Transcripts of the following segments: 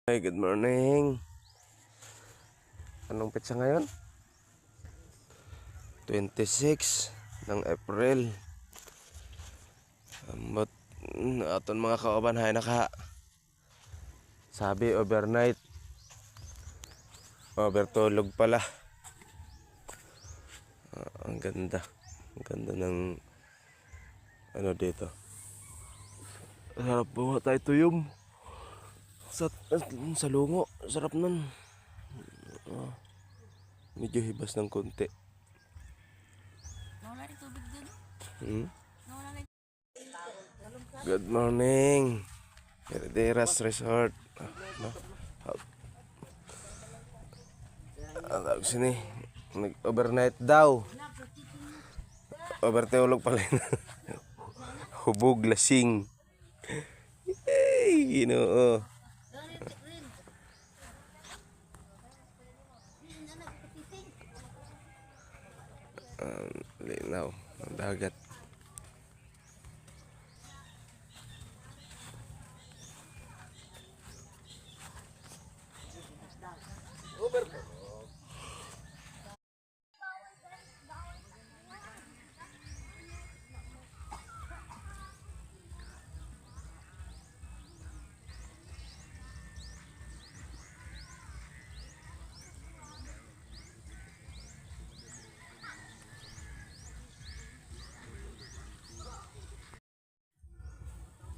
Hey, good morning. Anong petsa ngayon? 26 ng April. Ambot aton mga kauban hay naka sabi overnight. Overtulog pala. Ang ganda. Ang ganda ng ano dito. Sarap buha tayo tuyom. Sa lungo. Sarap nun. Medyo hibas ng konti. Nawala rin tubig dun. Nawala rin. Good morning. Herederas Resort. No? Tawag sini. Nag-overnight daw. Overtulog pala yun. Hubog, lasing. Hey, Ginoo. Linaw ng dagat.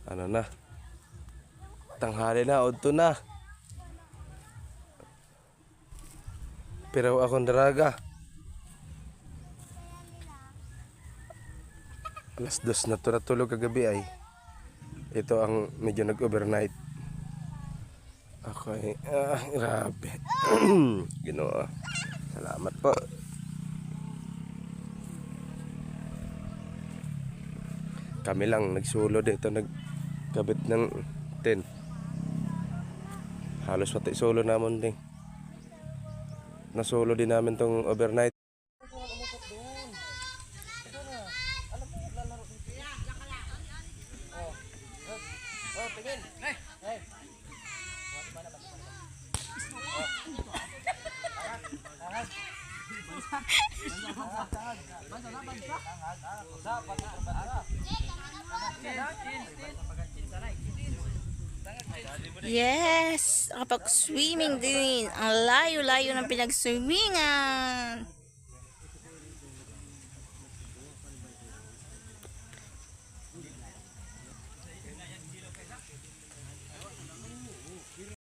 Ano na? Tanghali na, udto na. Pero akong daraga. Alas 2 na to natulog kagabi ay. Ito ang medyo nag-overnight. Ako ay, grabe. Ginoo. Salamat po. Kami lang nagsulo dito, nagkabit ng tent. Halos pati solo naman din. Nasolo din namin tong overnight. Yes! Nakapag-swimming din. Ang layo-layo ng pinag-swimmingan.